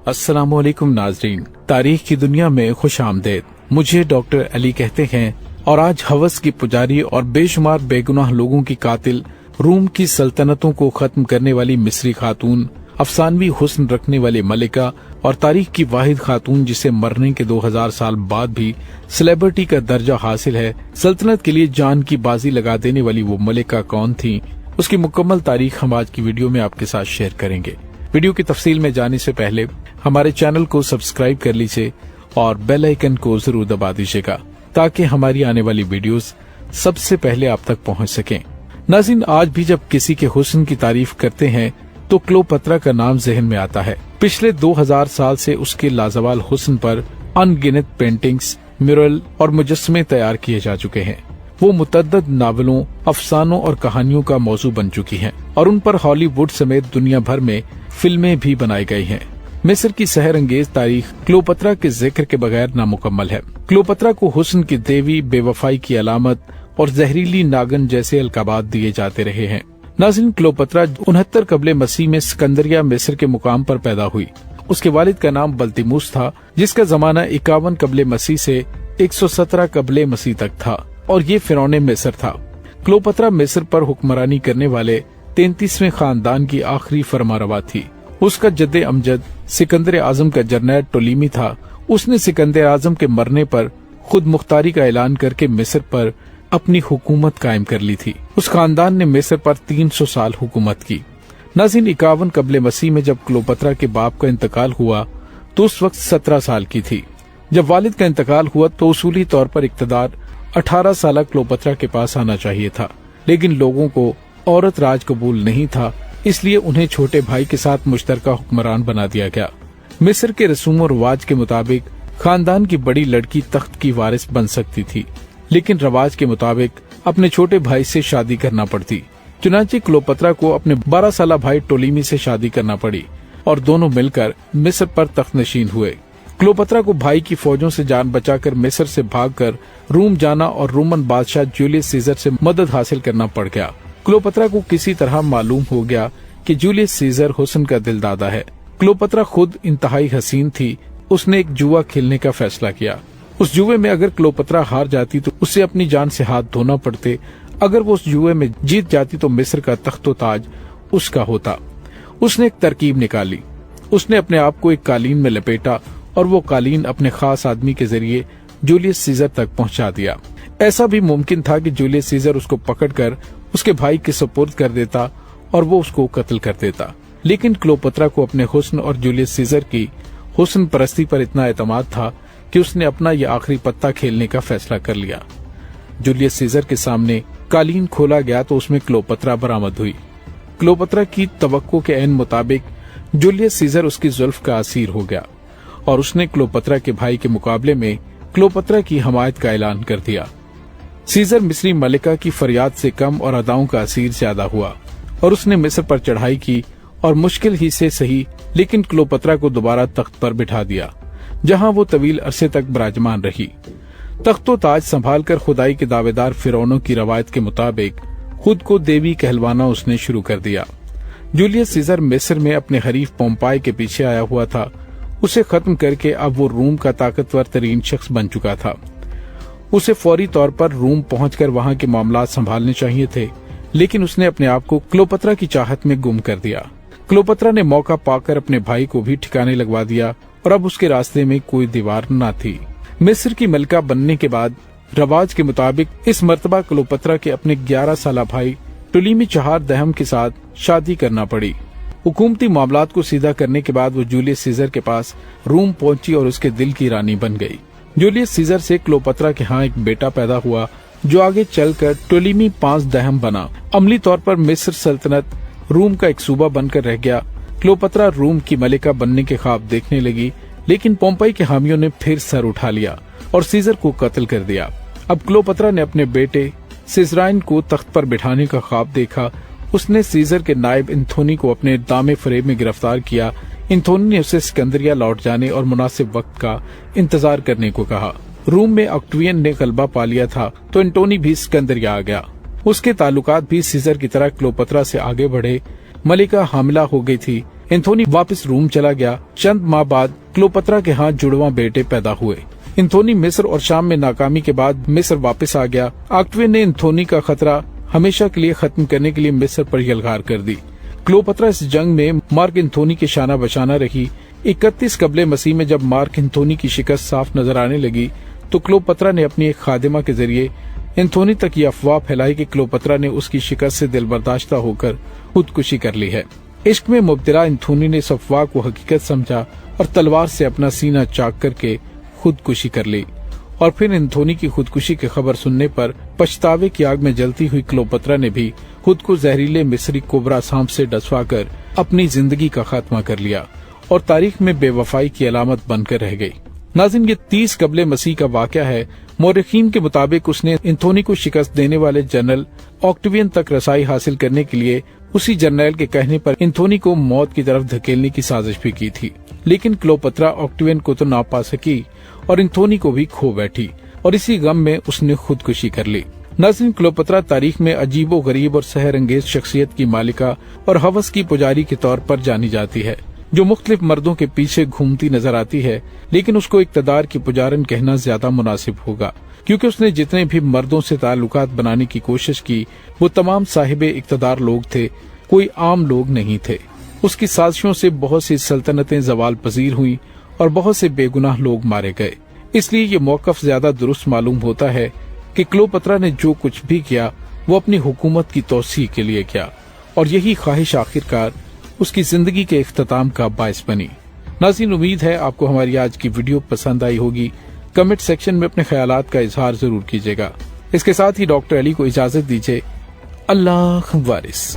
अस्सलामुअलैकुम नाजरीन, तारीख की दुनिया में खुश आमदेद। मुझे डॉक्टर अली कहते हैं और आज हवस की पुजारी और बेशुमार बेगुनाह लोगों की कातिल, रूम की सल्तनतों को खत्म करने वाली मिस्री खातून, अफसानवी हुस्न रखने वाली मलिका और तारीख की वाहिद खातून जिसे मरने के 2000 साल बाद भी सेलिब्रिटी का दर्जा हासिल है, सल्तनत के लिए जान की बाजी लगा देने वाली वो मलिका कौन थी, उसकी मुकम्मल तारीख हम आज की वीडियो में आपके साथ शेयर करेंगे। वीडियो की तफसील में जाने से पहले हमारे चैनल को सब्सक्राइब कर लीजिए और बेल आइकन को जरूर दबा दीजिएगा ताकि हमारी आने वाली वीडियोस सबसे पहले आप तक पहुंच सकें। नाज़रीन, आज भी जब किसी के हुस्न की तारीफ करते हैं तो क्लोपत्रा का नाम जहन में आता है। पिछले 2000 साल से उसके लाजवाल हुस्न पर अनगिनत पेंटिंग्स, म्यूरल और मुजस्समे तैयार किए जा चुके हैं। वो मुतअद्दिद नावलों, अफसानों और कहानियों का मौजू बन चुकी हैं और उन पर हॉलीवुड समेत दुनिया भर में फिल्में भी बनाई गई हैं। मिस्र की सहर अंगेज तारीख क्लोपत्रा के जिक्र के बगैर नामुकम्मल है। क्लोपत्रा को हुस्न की देवी, बेवफाई की अलामत और जहरीली नागन जैसे अलकाबात दिए जाते रहे हैं। नाज़रीन, क्लोपत्रा 69 कबले मसीह में सिकंदरिया मिस्र के मुकाम पर पैदा हुई। उसके वालिद का नाम बल्तिमुस था, जिसका जमाना 51 कबले मसीह से 117 कबले मसीह तक था और ये फिरौने मिस्र था। क्लोपत्रा मिस्र पर हुक्मरानी करने वाले 33वें खानदान की आखिरी फरमारवा थी। उसका जद्दे अमजद सिकंदर आजम का जरनैल टोलेमी था। उसने सिकंदर आजम के मरने पर खुद मुख्तारी का ऐलान करके मिस्र पर अपनी हुकूमत कायम कर ली थी। उस खानदान ने मिस्र पर 300 साल हुकूमत की। नाज़रीन, 51 कबले मसीह में जब क्लोपत्रा के बाप का इंतकाल हुआ तो उस वक्त 17 साल की थी। जब वालिद का इंतकाल हुआ तो उसूली तौर पर इक्तदार 18 साल क्लोपत्रा के पास आना चाहिए था, लेकिन लोगों को औरत राज कबूल नहीं था, इसलिए उन्हें छोटे भाई के साथ मुश्तरका हुक्मरान बना दिया गया। मिस्र के रसूम और रिवाज के मुताबिक खानदान की बड़ी लड़की तख्त की वारिस बन सकती थी, लेकिन रिवाज के मुताबिक अपने छोटे भाई से शादी करना पड़ती। चुनांचे क्लोपत्रा को अपने 12 साल भाई टोलेमी से शादी करना पड़ी और दोनों मिलकर मिस्र पर तख्त नशीन हुए। क्लोपत्रा को भाई की फौजों से जान बचाकर मिस्र से भागकर रोम जाना और रोमन बादशाह जूलियस सीजर से मदद हासिल करना पड़ गया। क्लोपत्रा को किसी तरह मालूम हो गया कि जूलियस सीजर हुस्न का दिलदादा है। क्लोपत्रा खुद इंतहाई हसीन थी। उसने एक जुआ खेलने का फैसला किया। उस जुए में अगर क्लोपत्रा हार जाती तो उसे अपनी जान से हाथ धोना पड़ते। अगर वो उस जुए में जीत जाती तो मिस्र का तख्तो ताज उसका होता। उसने एक तरकीब निकाली। उसने अपने आप को एक कालीन में लपेटा और वो कालीन अपने खास आदमी के जरिए जूलियस सीजर तक पहुंचा दिया। ऐसा भी मुमकिन था कि जूलियस सीजर उसको पकड़कर उसके भाई के सुपुर्द कर देता और वो उसको कत्ल कर देता, लेकिन क्लोपत्रा को अपने हुस्न और जूलियस सीजर की हुस्न परस्ती पर इतना एतमाद था कि उसने अपना ये आखिरी पत्ता खेलने का फैसला कर लिया। जूलियस सीजर के सामने कालीन खोला गया तो उसमें क्लोपत्रा बरामद हुई। क्लोपत्रा की तवक्को के ऐन मुताबिक जूलियस सीजर उसकी जुल्फ का असीर हो गया और उसने क्लोपत्रा के भाई के मुकाबले में क्लोपत्रा की हमायत का ऐलान कर दिया। सीजर मिस्री मलिका की फरियाद से कम और अदाओं का असीर ज्यादा हुआ और उसने मिस्र पर चढ़ाई की और मुश्किल ही से सही लेकिन क्लोपत्रा को दोबारा तख्त पर बिठा दिया, जहां वो तवील अरसे तक विराजमान रही। तख्तो ताज संभाल कर खुदाई के दावेदार फिरौनों की रवायत के मुताबिक खुद को देवी कहलवाना उसने शुरू कर दिया। जूलियस सीजर मिस्र में अपने हरीफ पोम्पाई के पीछे आया हुआ था। उसे खत्म करके अब वो रोम का ताकतवर तरीन शख्स बन चुका था। उसे फौरी तौर पर रोम पहुंचकर वहां के मामलात संभालने चाहिए थे, लेकिन उसने अपने आप को क्लोपत्रा की चाहत में गुम कर दिया। क्लोपत्रा ने मौका पाकर अपने भाई को भी ठिकाने लगवा दिया और अब उसके रास्ते में कोई दीवार न थी। मिस्र की मलिका बनने के बाद रवाज के मुताबिक इस मर्तबा क्लोपत्रा के अपने 11 साल भाई टोलेमी चहार दहम के साथ शादी करना पड़ी। हुकूमती मामलात को सीधा करने के बाद वो जूलियस सीजर के पास रोम पहुंची और उसके दिल की रानी बन गई। जूलियस सीजर से क्लोपत्रा के यहाँ एक बेटा पैदा हुआ जो आगे चलकर टोलेमी 5 दहम बना। अमली तौर पर मिस्र सल्तनत रोम का एक सूबा बनकर रह गया। क्लोपत्रा रोम की मलिका बनने के ख्वाब देखने लगी, लेकिन पोम्पाई के हामियों ने फिर सर उठा लिया और सीजर को कत्ल कर दिया। अब क्लोपत्रा ने अपने बेटे सिजराइन को तख्त पर बिठाने का ख्वाब देखा। उसने सीजर के नायब इंथोनी को अपने दामे फरेब में गिरफ्तार किया। इंथोनी ने उसे सिकंदरिया लौट जाने और मुनासिब वक्त का इंतजार करने को कहा। रोम में ऑक्टेवियन ने गलबा पा लिया था तो एंटोनी भी सिकंदरिया आ गया। اس کے تعلقات بھی سیزر کی طرح کلوپترا سے آگے بڑھے۔ ملکہ حاملہ ہو گئی تھی۔ انتھونی واپس روم چلا گیا۔ چند ماہ بعد کلوپترا کے ہاں جڑواں بیٹے پیدا ہوئے۔ انتھونی مصر اور شام میں ناکامی کے بعد مصر واپس آ گیا۔ آکٹوین نے انتھونی کا خطرہ ہمیشہ کے لیے ختم کرنے کے لیے مصر پر یلغار کر دی۔ کلوپترا اس جنگ میں مارک انتھونی کے شانہ بشانہ رہی۔ 31 قبل مسیح میں جب مارک انتھونی کی شکست صاف نظر آنے لگی تو کلوپترا نے اپنی ایک خادمہ کے ذریعے انتھونی تک یہ افواہ پھیلائی کہ کلوپترا نے اس کی شکست سے دل برداشتہ ہو کر خودکشی کر لی ہے۔ عشق میں مبتلا انتھونی نے اس افواہ کو حقیقت سمجھا اور تلوار سے اپنا سینہ چاک کر کے خودکشی کر لی، اور پھر انتھونی کی خودکشی کی خبر سننے پر پچھتاوے کی آگ میں جلتی ہوئی کلوپترا نے بھی خود کو زہریلے مصری کوبرا سانپ سے ڈسوا کر اپنی زندگی کا خاتمہ کر لیا اور تاریخ میں بے وفائی کی علامت بن کر رہ گئی۔ ناظرین، یہ 30 قبل مسیح کا واقعہ ہے۔ مورخین کے مطابق اس نے انتھونی کو شکست دینے والے جنرل آکٹوین تک رسائی حاصل کرنے کے لیے اسی جرنیل کے کہنے پر انتھونی کو موت کی طرف دھکیلنے کی سازش بھی کی تھی، لیکن کلوپترا آکٹوین کو تو نہ پا سکی اور انتھونی کو بھی کھو بیٹھی، اور اسی غم میں اس نے خودکشی کر لی۔ ناظرین، کلوپترا تاریخ میں عجیب و غریب اور سحر انگیز شخصیت کی مالکہ اور ہوس کی پجاری کے طور پر جانی جاتی ہے، جو مختلف مردوں کے پیچھے گھومتی نظر آتی ہے، لیکن اس کو اقتدار کی پجارن کہنا زیادہ مناسب ہوگا، کیونکہ اس نے جتنے بھی مردوں سے تعلقات بنانے کی کوشش کی وہ تمام صاحب اقتدار لوگ تھے، کوئی عام لوگ نہیں تھے۔ اس کی سازشوں سے بہت سی سلطنتیں زوال پذیر ہوئیں اور بہت سے بے گناہ لوگ مارے گئے۔ اس لیے یہ موقف زیادہ درست معلوم ہوتا ہے کہ کلوپترا نے جو کچھ بھی کیا وہ اپنی حکومت کی توسیع کے لیے کیا، اور یہی خواہش آخرکار اس کی زندگی کے اختتام کا باعث بنی۔ ناظرین، امید ہے آپ کو ہماری آج کی ویڈیو پسند آئی ہوگی۔ کمنٹ سیکشن میں اپنے خیالات کا اظہار ضرور کیجیے گا۔ اس کے ساتھ ہی ڈاکٹر علی کو اجازت دیجیے۔ اللہ وارث۔